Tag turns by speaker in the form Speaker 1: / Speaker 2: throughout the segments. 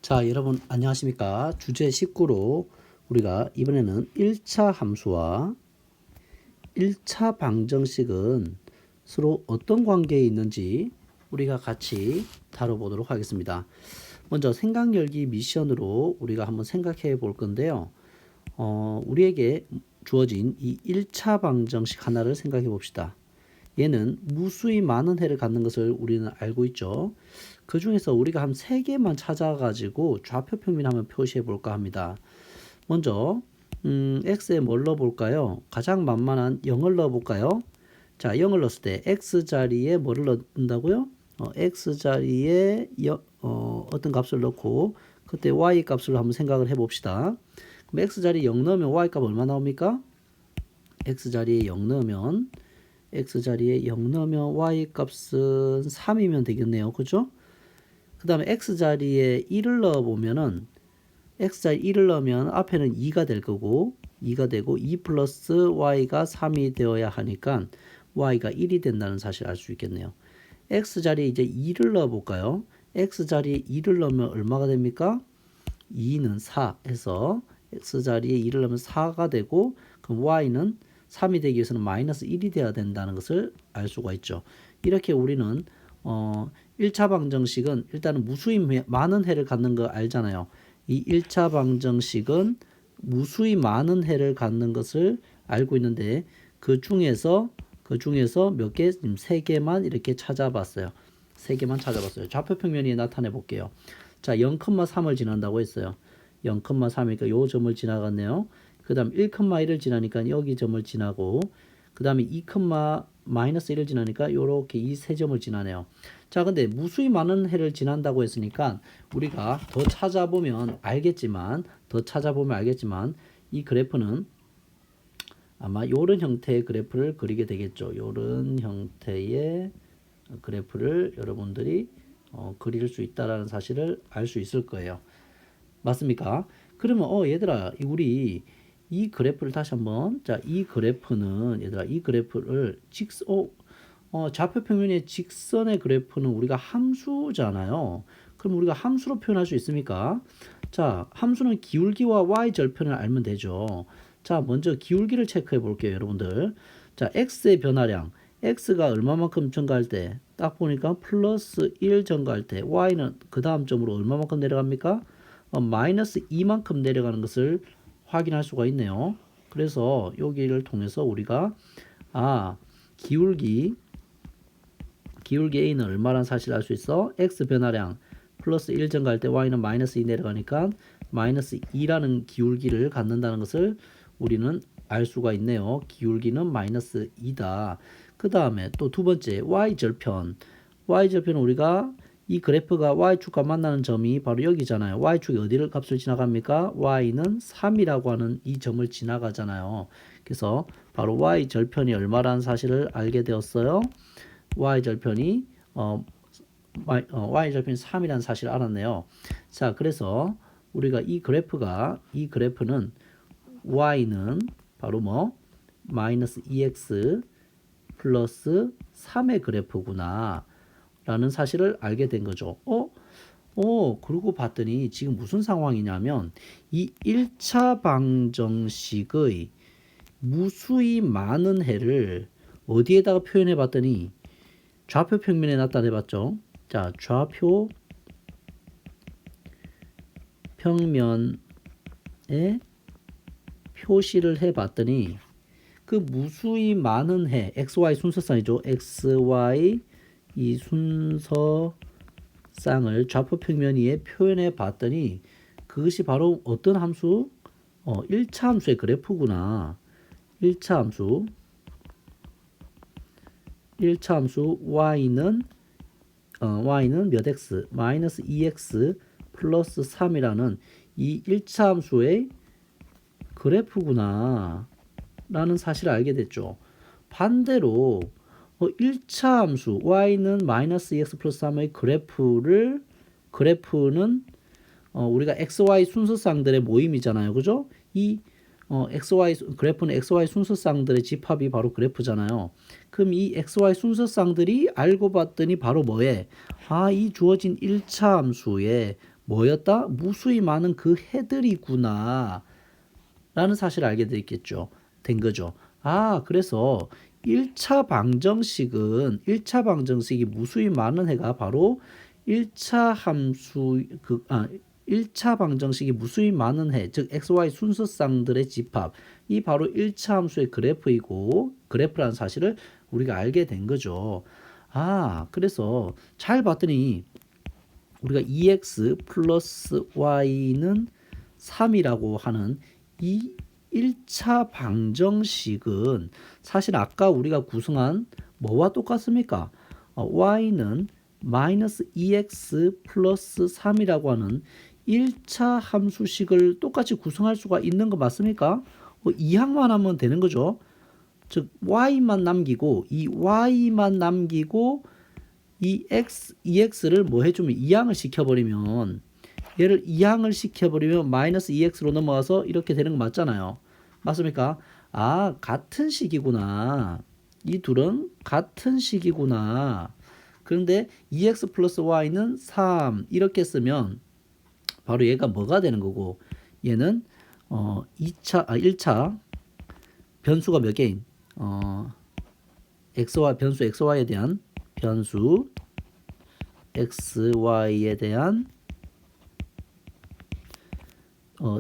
Speaker 1: 자, 여러분 안녕하십니까? 주제 19로 우리가 이번에는 1차 함수와 1차 방정식은 서로 어떤 관계에 있는지 우리가 같이 다뤄보도록 하겠습니다. 먼저 생각 열기 미션으로 우리가 한번 생각해 볼 건데요. 우리에게 주어진 이 1차 방정식 하나를 생각해 봅시다. 얘는 무수히 많은 해를 갖는 것을 우리는 알고 있죠. 그 중에서 우리가 한 3개만 찾아가지고 좌표 평면 한번 표시해 볼까 합니다. 먼저 x에 뭘 넣어볼까요? 가장 만만한 0을 넣어볼까요? 자, 0을 넣었을 때 x자리에 뭐를 넣는다고요? x자리에 어떤 값을 넣고 그때 y 값을 한번 생각을 해봅시다. 그럼 x자리에 0 넣으면 y 값 얼마 나옵니까? x자리에 0 넣으면 y 값은 3이면 되겠네요. 그죠? 그 다음에 x자리에 1을 넣어보면은 x자리에 1을 넣으면 앞에는 2가 될 거고 2가 되고 2 플러스 y가 3이 되어야 하니까 y가 1이 된다는 사실을 알 수 있겠네요. x자리에 이제 2를 넣어볼까요? x자리에 2를 넣으면 얼마가 됩니까? 2는 4 해서 x자리에 2를 넣으면 4가 되고 그럼 y는 3이 되기 위해서는 마이너스 1이 돼야 된다는 것을 알 수가 있죠. 이렇게 우리는 1차 방정식은 일단은 무수히 많은 해를 갖는 거 알잖아요. 이 1차 방정식은 무수히 많은 해를 갖는 것을 알고 있는데 그 중에서 몇 개? 3개만 이렇게 찾아봤어요. 3개만 찾아봤어요. 좌표 평면에 나타내 볼게요. 자, 0,3을 지난다고 했어요. 0,3이니까 요 점을 지나갔네요. 그 다음 1,1을 지나니까 여기 점을 지나고 그 다음에 2, 마이너스 1을 지나니까 요렇게 이 세 점을 지나네요. 자, 근데 무수히 많은 해를 지난다고 했으니까 우리가 더 찾아보면 알겠지만 이 그래프는 아마 요런 형태의 그래프를 그리게 되겠죠. 요런 형태의 그래프를 여러분들이 그릴 수 있다라는 사실을 알 수 있을 거예요. 맞습니까? 그러면 얘들아 우리 이 그래프를 다시 한번 이 그래프는 얘들아 이 그래프를 좌표 평면의 직선의 그래프는 우리가 함수잖아요. 그럼 우리가 함수로 표현할 수 있습니까? 자, 함수는 기울기와 y 절편을 알면 되죠. 자, 먼저 기울기를 체크해 볼게요, 여러분들. 자, x의 변화량 x가 얼마만큼 증가할 때 딱 보니까 플러스 1 증가할 때 y는 그 다음 점으로 얼마만큼 내려갑니까? 마이너스 2만큼 내려가는 것을 확인할 수가 있네요. 그래서 여기를 통해서 우리가 기울기 A는 얼마라는 사실을 알 수 있어? x 변화량 플러스 1 증가할 때 y는 마이너스 2 내려가니까 마이너스 2라는 기울기를 갖는다는 것을 우리는 알 수가 있네요. 기울기는 마이너스 2다. 그 다음에 또 두 번째 y절편. y절편은 우리가 이 그래프가 y축과 만나는 점이 바로 여기잖아요. y축이 어디를 값을 지나갑니까? y는 3이라고 하는 이 점을 지나가잖아요. 그래서 바로 y절편이 얼마라는 사실을 알게 되었어요. y절편이 y절편이 3이라는 사실을 알았네요. 자, 그래서 우리가 이 그래프는 y는 바로 마이너스 2x 플러스 3의 그래프구나 라는 사실을 알게 된 거죠. 그러고 봤더니 지금 무슨 상황이냐면 이 1차 방정식의 무수히 많은 해를 어디에다가 표현해 봤더니 좌표 평면에 나타내 봤죠. 자, 좌표 평면에 표시를 해 봤더니 그 무수히 많은 해 xy 순서쌍이죠. xy 이 순서쌍을 좌표 평면 위에 표현해 봤더니 그것이 바로 어떤 함수? 1차 함수의 그래프구나. 1차 함수 y는 몇 x? 마이너스 2x 플러스 3이라는 이 1차 함수의 그래프구나 라는 사실을 알게 됐죠. 반대로 1차 함수 y는 마이너스 2x 플러스 3의 그래프는 우리가 xy 순서쌍들의 모임이잖아요. 그죠? 이 그래프는 xy 순서쌍들의 집합이 바로 그래프잖아요. 그럼 이 xy 순서쌍들이 알고 봤더니 바로 뭐에? 이 주어진 1차 함수에 뭐였다? 무수히 많은 그 해들이구나 라는 사실을 알게 된 거죠. 아, 그래서 1차 방정식이 무수히 많은 해가 바로 1차 함수 1차 방정식이 무수히 많은 해, 즉 XY 순서쌍들의 집합, 이 바로 1차 함수의 그래프라는 사실을 우리가 알게 된 거죠. 아, 그래서 잘 봤더니 우리가 2x 플러스 y는 3이라고 하는 이 1차 방정식은 사실 아까 우리가 구성한 뭐와 똑같습니까? y는 마이너스 2x 플러스 3이라고 하는 1차 함수식을 똑같이 구성할 수가 있는 거 맞습니까? 이항만 하면 되는 거죠. 즉 y만 남기고 이 y만 남기고 이 ex를 뭐 해주면 이항을 시켜버리면 얘를 이항을 시켜버리면 마이너스 2x로 넘어가서 이렇게 되는 거 맞잖아요. 맞습니까? 아, 같은 식이구나. 이 둘은 같은 식이구나. 그런데 2x 플러스 y는 3 이렇게 쓰면 바로 얘가 뭐가 되는 거고 얘는 1차 변수가 몇 개인? 변수 xy에 대한 변수 xy에 대한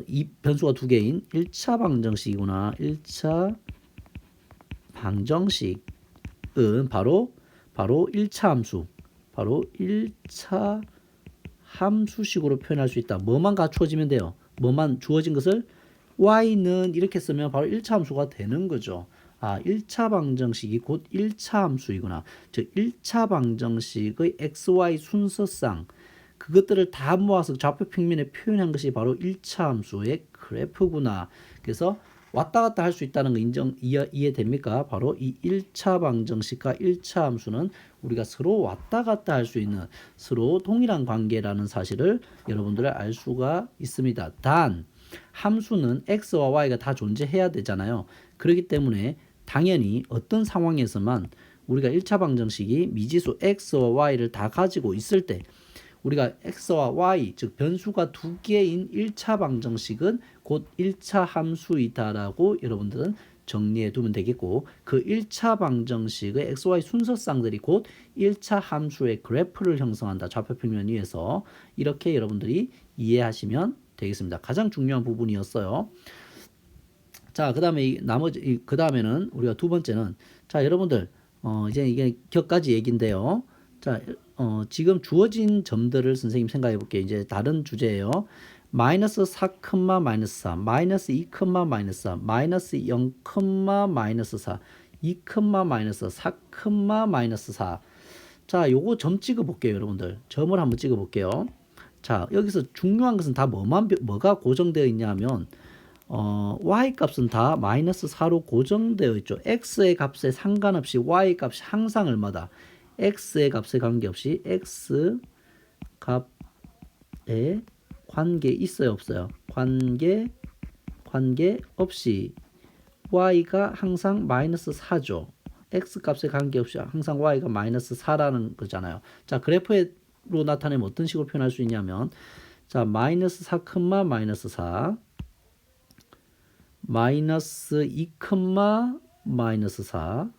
Speaker 1: 이 변수가 두 개인 1차 방정식이구나. 1차 방정식은 바로 1차 함수. 바로 1차 함수식으로 표현할 수 있다. 뭐만 갖추어지면 돼요. 뭐만 주어진 것을 y는 이렇게 쓰면 바로 1차 함수가 되는 거죠. 아, 1차 방정식이 곧 1차 함수이구나. 즉 1차 방정식의 xy 순서상 그것들을 다 모아서 좌표 평면에 표현한 것이 바로 1차 함수의 그래프구나. 그래서 왔다 갔다 할 수 있다는 거 이해됩니까? 바로 이 1차 방정식과 1차 함수는 우리가 서로 왔다 갔다 할 수 있는 서로 동일한 관계라는 사실을 여러분들 알 수가 있습니다. 단 함수는 x와 y가 다 존재해야 되잖아요. 그렇기 때문에 당연히 어떤 상황에서만 우리가 1차 방정식이 미지수 x와 y를 다 가지고 있을 때 우리가 x와 y 즉 변수가 두 개인 1차 방정식은 곧 1차 함수이다라고 여러분들은 정리해 두면 되겠고 그 1차 방정식의 xy 순서쌍들이 곧 1차 함수의 그래프를 형성한다. 좌표평면 위에서 이렇게 여러분들이 이해하시면 되겠습니다. 가장 중요한 부분이었어요. 자, 그 다음에는 우리가 두 번째는 자, 여러분들 이제 이게 격까지 얘기인데요. 자, 지금 주어진 점들을 선생님 생각해 볼게요. 이제 다른 주제예요. 마이너스 4, 마이너스 4, 마이너스 2, 마이너스 4, 마이너스 0, 마이너스 4, 2, 마이너스 4, 마이너스 4. 자, 요거 점 찍어 볼게요, 여러분들. 점을 한번 찍어 볼게요. 자, 여기서 중요한 것은 다 뭐가 고정되어 있냐면 y 값은 다 마이너스 4로 고정되어 있죠. x의 값에 상관없이 y 값이 항상 얼마다? x의 값에 관계없이 x 값에 관계 있어요, 없어요? 관계 없이 y가 항상 마이너스 4죠. x 값에 관계없이 항상 y가 마이너스 4라는 거잖아요. 자, 그래프로 나타내면 어떤 식으로 표현할 수 있냐면 자, 마이너스 4, 마이너스 4 마이너스 2, 마이너스 4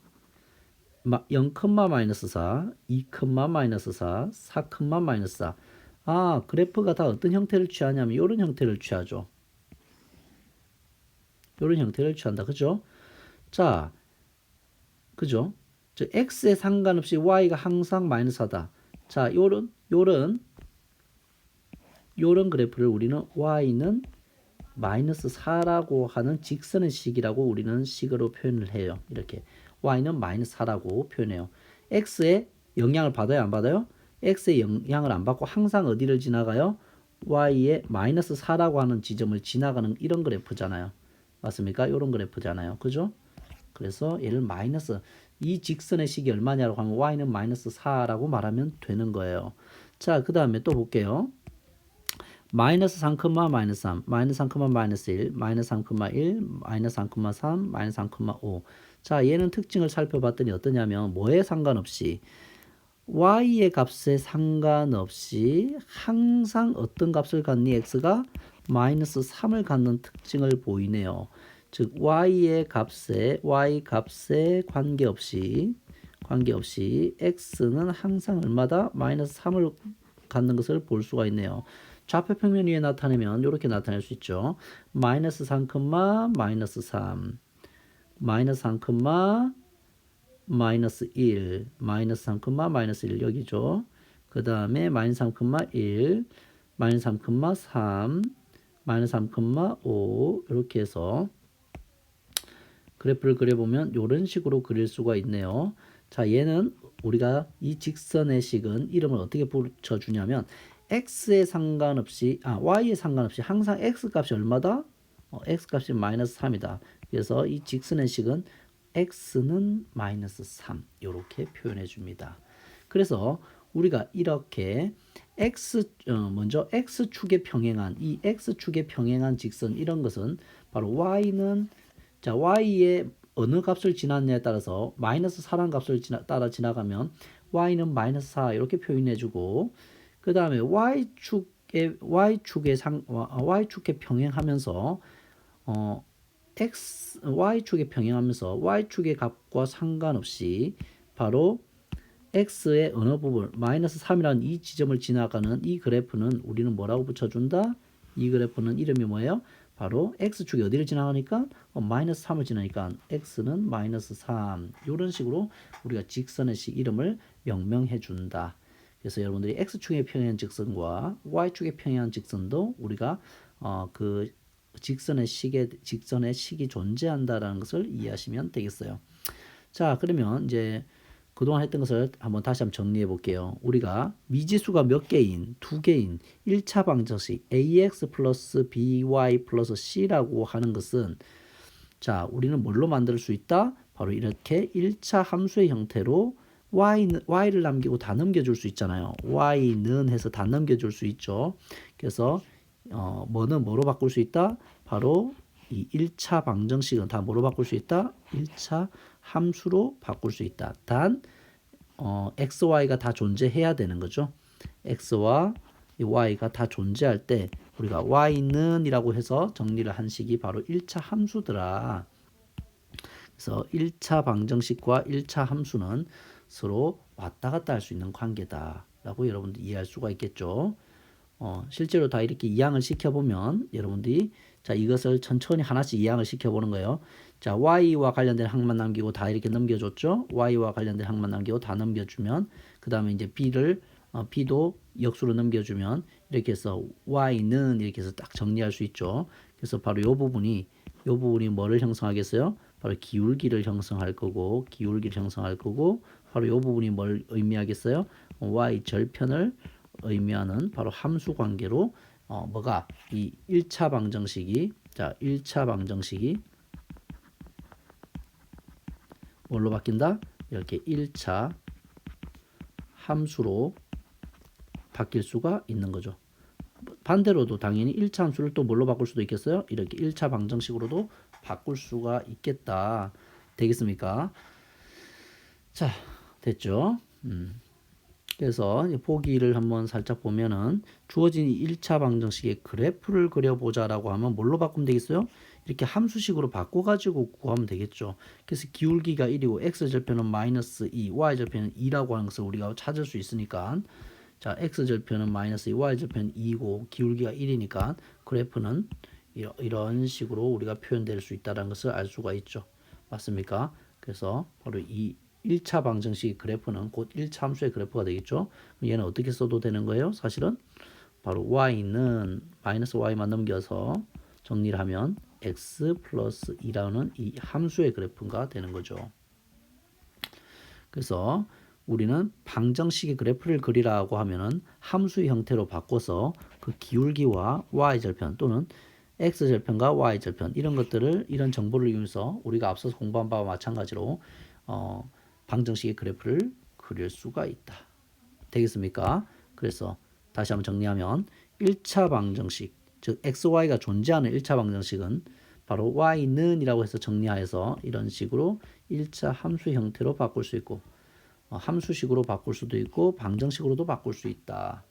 Speaker 1: 0, 마이너스 4 2, 마이너스 4 4, 마이너스 4 아, 그래프가 다 어떤 형태를 취하냐면 이런 형태를 취하죠. 이런 형태를 취한다. 그죠? 자, 그죠? 즉 x에 상관없이 y가 항상 마이너스 4다. 자, 요런 그래프를 우리는 y는 마이너스 4라고 하는 직선의 식이라고 우리는 식으로 표현을 해요. 이렇게 y는 마이너스 4라고 표현해요. x에 영향을 받아요, 안 받아요? x에 영향을 안 받고 항상 어디를 지나가요? y에 마이너스 4라고 하는 지점을 지나가는 이런 그래프잖아요. 맞습니까? 이런 그래프잖아요. 그죠? 그래서 얘를 마이너스 이 직선의 식이 얼마냐고 하면 y는 마이너스 4라고 말하면 되는 거예요. 자, 그 다음에 또 볼게요. 마이너스 3, 마이너스 3, 마이너스 3, 마이너스 1, 마이너스 3, 1, 마이너스 3, 3, 마이너스 3, 5. 자, 얘는 특징을 살펴봤더니 어떠냐면 뭐에 상관없이 y의 값에 상관없이 항상 어떤 값을 갖니 x가 마이너스 3을 갖는 특징을 보이네요. 즉 y 값에 관계없이 x는 항상 얼마다 마이너스 3을 갖는 것을 볼 수가 있네요. 좌표 평면 위에 나타내면 이렇게 나타낼 수 있죠. 마이너스 3, 마이너스 3, 마이너스 3, 마이너스 1, 마이너스 3, 마이너스 1 여기죠. 그 다음에 마이너스 3, 1, 마이너스 3, 3, 마이너스 3, 5 이렇게 해서 그래프를 그려보면 이런 식으로 그릴 수가 있네요. 자, 얘는 우리가 이 직선의 식은 이름을 어떻게 붙여주냐면 x에 상관없이 y에 상관없이 항상 x 값이 얼마다? x 값이 마이너스 3이다. 그래서 이 직선의 식은 x는 마이너스 3 이렇게 표현해 줍니다. 그래서 우리가 이렇게 먼저 x축에 평행한 이 x축에 평행한 직선 이런 것은 바로 y는 자 y의 어느 값을 지났냐에 따라서 마이너스 4란 값을 따라 지나가면 y는 마이너스 4 이렇게 표현해 주고 그 다음에 y축에 평행하면서 y축에 평행하면서 y축의 값과 상관없이 바로 x의 어느 부분 마이너스 3이라는 이 지점을 지나가는 이 그래프는 우리는 뭐라고 붙여준다? 이 그래프는 이름이 뭐예요? 바로 x축이 어디를 지나가니까 마이너스 3을 지나니까 x는 마이너스 3 이런 식으로 우리가 직선의 식 이름을 명명해 준다. 그래서 여러분들이 x축에 평행한 직선과 y축에 평행한 직선도 우리가 그 직선의 식이 존재한다라는 것을 이해하시면 되겠어요. 자, 그러면 이제 그동안 했던 것을 다시 한번 정리해 볼게요. 우리가 미지수가 몇 개인, 두 개인 1차 방정식 ax 플러스 by 플러스 c라고 하는 것은 자, 우리는 뭘로 만들 수 있다? 바로 이렇게 1차 함수의 형태로 y를 남기고 다 넘겨줄 수 있잖아요. y는 해서 다 넘겨줄 수 있죠. 그래서 뭐는 뭐로 바꿀 수 있다? 바로 이 1차 방정식은 다 뭐로 바꿀 수 있다? 1차 함수로 바꿀 수 있다. 단 x, y가 다 존재해야 되는 거죠. x와 y가 다 존재할 때 우리가 y는 이라고 해서 정리를 한 식이 바로 1차 함수더라. 그래서 1차 방정식과 1차 함수는 서로 왔다 갔다 할 수 있는 관계다 라고 여러분들 이해할 수가 있겠죠. 실제로 다 이렇게 이항을 시켜보면 여러분들이 자 이것을 천천히 하나씩 이항을 시켜보는 거예요. 자 y와 관련된 항만 남기고 다 이렇게 넘겨줬죠. y와 관련된 항만 남기고 다 넘겨주면 그 다음에 이제 b도 역수로 넘겨주면 이렇게 해서 y는 이렇게 해서 딱 정리할 수 있죠. 그래서 바로 이 부분이 뭐를 형성하겠어요? 바로 기울기를 형성할 거고 바로 이 부분이 뭘 의미하겠어요? y 절편을 의미하는 바로 함수 관계로 뭐가 이 1차 방정식이 1차 방정식이 뭘로 바뀐다? 이렇게 1차 함수로 바뀔 수가 있는 거죠. 반대로도 당연히 1차 함수를 또 뭘로 바꿀 수도 있겠어요? 이렇게 1차 방정식으로도 바꿀 수가 있겠다. 되겠습니까? 자, 됐죠? 그래서 보기를 한번 살짝 보면은 주어진 1차 방정식의 그래프를 그려보자라고 하면 뭘로 바꾸면 되겠어요? 이렇게 함수식으로 바꿔가지고 구하면 되겠죠. 그래서 기울기가 1이고 x절편은 마이너스 2, y절편은 2라고 하는 것을 우리가 찾을 수 있으니까 자 x절편은 마이너스 2, y절편은 2고 기울기가 1이니까 그래프는 이런 식으로 우리가 표현될 수 있다는 것을 알 수가 있죠. 맞습니까? 그래서 바로 이 1차 방정식 그래프는 곧 1차 함수의 그래프가 되겠죠. 얘는 어떻게 써도 되는 거예요? 사실은 바로 y는 마이너스 y만 넘겨서 정리를 하면 x 플러스 2라는 이 함수의 그래프가 되는 거죠. 그래서 우리는 방정식의 그래프를 그리라고 하면은 함수의 형태로 바꿔서 그 기울기와 y절편 또는 x절편과 y절편 이런 정보를 이용해서 우리가 앞서서 공부한 바와 마찬가지로 방정식의 그래프를 그릴 수가 있다. 되겠습니까? 그래서 다시 한번 정리하면 1차 방정식, 즉 xy가 존재하는 1차 방정식은 바로 y는 이라고 해서 정리하여서 이런 식으로 1차 함수 형태로 바꿀 수 있고 함수식으로 바꿀 수도 있고 방정식으로도 바꿀 수 있다.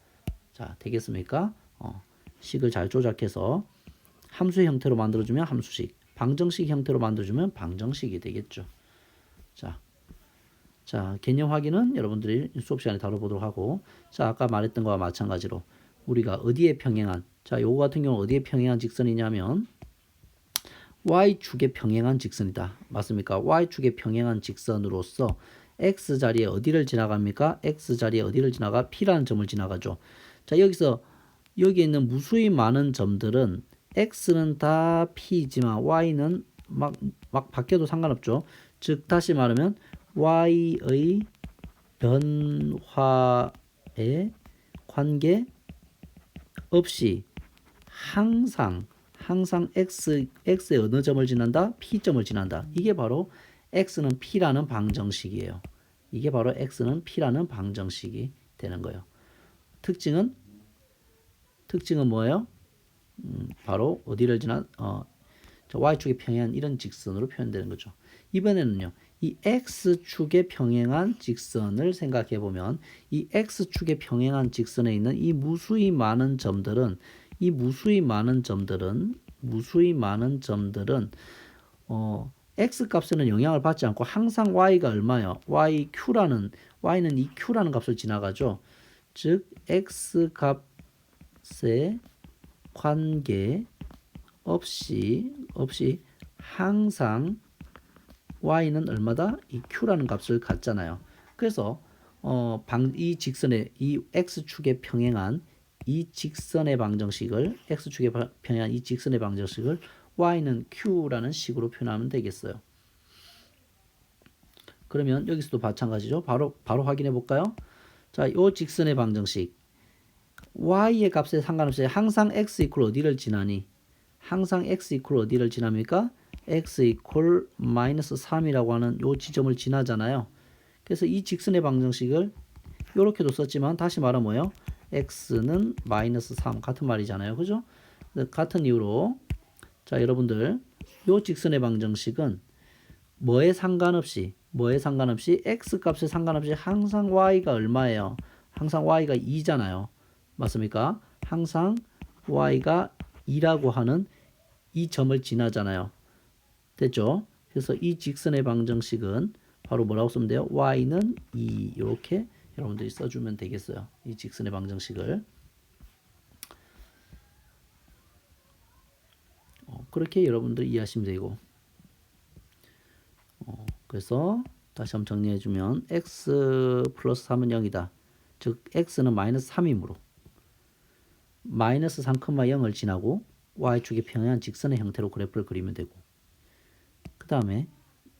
Speaker 1: 자, 되겠습니까? 식을 잘 조작해서 함수의 형태로 만들어주면 함수식, 방정식 형태로 만들어주면 방정식이 되겠죠. 자, 개념 확인은 여러분들이 수업 시간에 다뤄보도록 하고, 자, 아까 말했던 거와 마찬가지로 우리가 어디에 평행한, 자, 요거 같은 경우는 어디에 평행한 직선이냐면 y축에 평행한 직선이다. 맞습니까? y축에 평행한 직선으로서 x자리에 어디를 지나갑니까? x자리에 어디를 지나가? p라는 점을 지나가죠. 자, 여기서 여기 있는 무수히 많은 점들은 x는 다 p이지만 y는 막 바뀌어도 상관없죠. 즉 다시 말하면 y의 변화에 관계 없이 항상 x의 어느 점을 지난다? p점을 지난다. 이게 바로 x는 p라는 방정식이에요. 이게 바로 x는 p라는 방정식이 되는 거예요. 특징은 뭐예요? 바로 어디를 지난 y축에 평행한 이런 직선으로 표현되는 거죠. 이번에는요. 이 x축에 평행한 직선을 생각해 보면 이 x축에 평행한 직선에 있는 이 무수히 많은 점들은 x 값에는 영향을 받지 않고 항상 y가 얼마요? y는 이 q라는 값을 지나가죠. 즉 x 값에 관계 없이 항상 y는 얼마다? 이 q라는 값을 갖잖아요. 그래서 이 직선의 이 x축에 평행한 이 직선의 방정식을 y는 q라는 식으로 표현하면 되겠어요. 그러면 여기서도 마찬가지죠. 바로 확인해 볼까요? 자, 이 직선의 방정식 y의 값에 상관없이 항상 x 이퀄 어디를 지나니? 항상 x 이퀄 어디를 지납니까? x 이퀄 마이너스 3이라고 하는 요 지점을 지나잖아요. 그래서 이 직선의 방정식을 이렇게도 썼지만 다시 말하면 뭐예요? x는 마이너스 3 같은 말이잖아요. 그죠? 같은 이유로 자, 여러분들 요 직선의 방정식은 뭐에 상관없이 x 값에 상관없이 항상 y가 얼마예요? 항상 y가 2잖아요. 맞습니까? 항상 y가 2라고 하는 이 점을 지나잖아요. 됐죠? 그래서 이 직선의 방정식은 바로 뭐라고 쓰면 돼요? y는 2 이렇게 여러분들이 써주면 되겠어요. 이 직선의 방정식을 그렇게 여러분들이 이해하시면 되고 그래서 다시 한번 정리해주면 x 플러스 3은 0이다. 즉 x는 마이너스 3이므로 마이너스 3,0을 지나고 y축에 평행한 직선의 형태로 그래프를 그리면 되고 그 다음에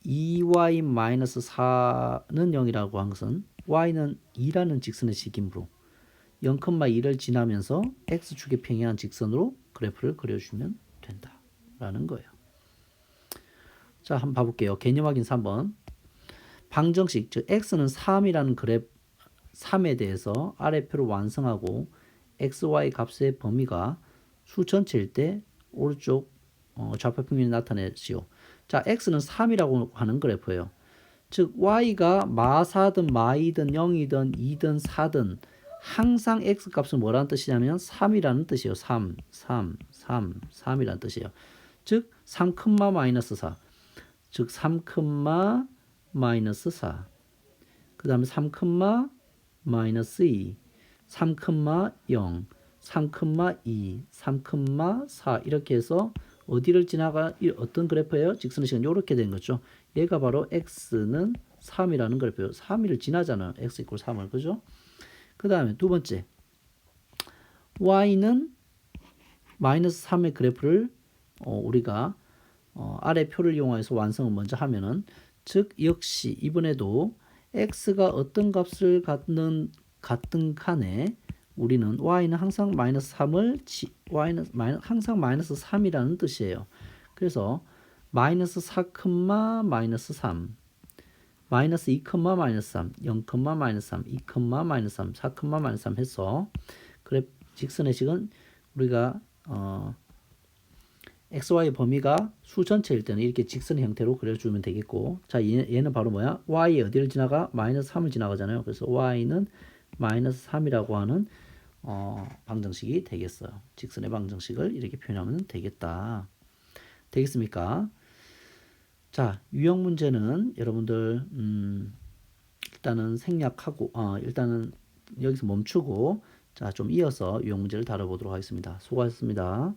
Speaker 1: 2y 마이너스 4는 0이라고 한 것은 y는 2라는 직선의 식이므로 0,2를 지나면서 x축에 평행한 직선으로 그래프를 그려주면 된다라는 거예요. 자, 한번 봐볼게요. 개념 확인 3번. 방정식, 즉 x는 3이라는 그래프 3에 대해서 아래표를 완성하고 xy 값의 범위가 수 전체일 때 오른쪽 좌표 평면이 나타내지요. 자, x는 3이라고 하는 그래프예요. 즉 y가 마사든 마이든 0이든 2든 4든 항상 x 값은 뭐라는 뜻이냐면 3이라는 뜻이에요. 3이라는 뜻이에요. 즉 3, 마이너스 4. 즉 3, 마이너스 4. 그 다음에 3, 마이너스 2. 3, 0. 3, 2. 3, 4. 이렇게 해서 어디를 지나가 어떤 그래프예요? 직선의 시간 이렇게 된 거죠. 얘가 바로 x는 3이라는 그래프예요. 3을 지나잖아요. x 이퀄 3을. 그죠? 그 다음에 두 번째. y는 마이너스 3의 그래프를 우리가 아래 표를 이용해서 완성을 먼저 하면은 즉 역시 이번에도 x가 어떤 값을 갖든 간에 우리는 y는 항상 마이너스 3을 항상 마이너스 3이라는 뜻이에요. 그래서 마이너스 4, 마이너스 3 마이너스 2, 마이너스 3 0, 마이너스 3 2, 마이너스 3 4, 마이너스 3 해서 그래 직선의 식은 우리가 xy 범위가 수 전체일 때는 이렇게 직선 형태로 그려주면 되겠고, 자, 얘는 바로 뭐야? y 어디를 지나가? 마이너스 3을 지나가잖아요. 그래서 y는 마이너스 3이라고 하는 방정식이 되겠어요. 직선의 방정식을 이렇게 표현하면 되겠다. 되겠습니까? 자, 유형 문제는 여러분들 일단은 생략하고 일단은 여기서 멈추고 자, 좀 이어서 유형 문제를 다뤄보도록 하겠습니다. 수고하셨습니다.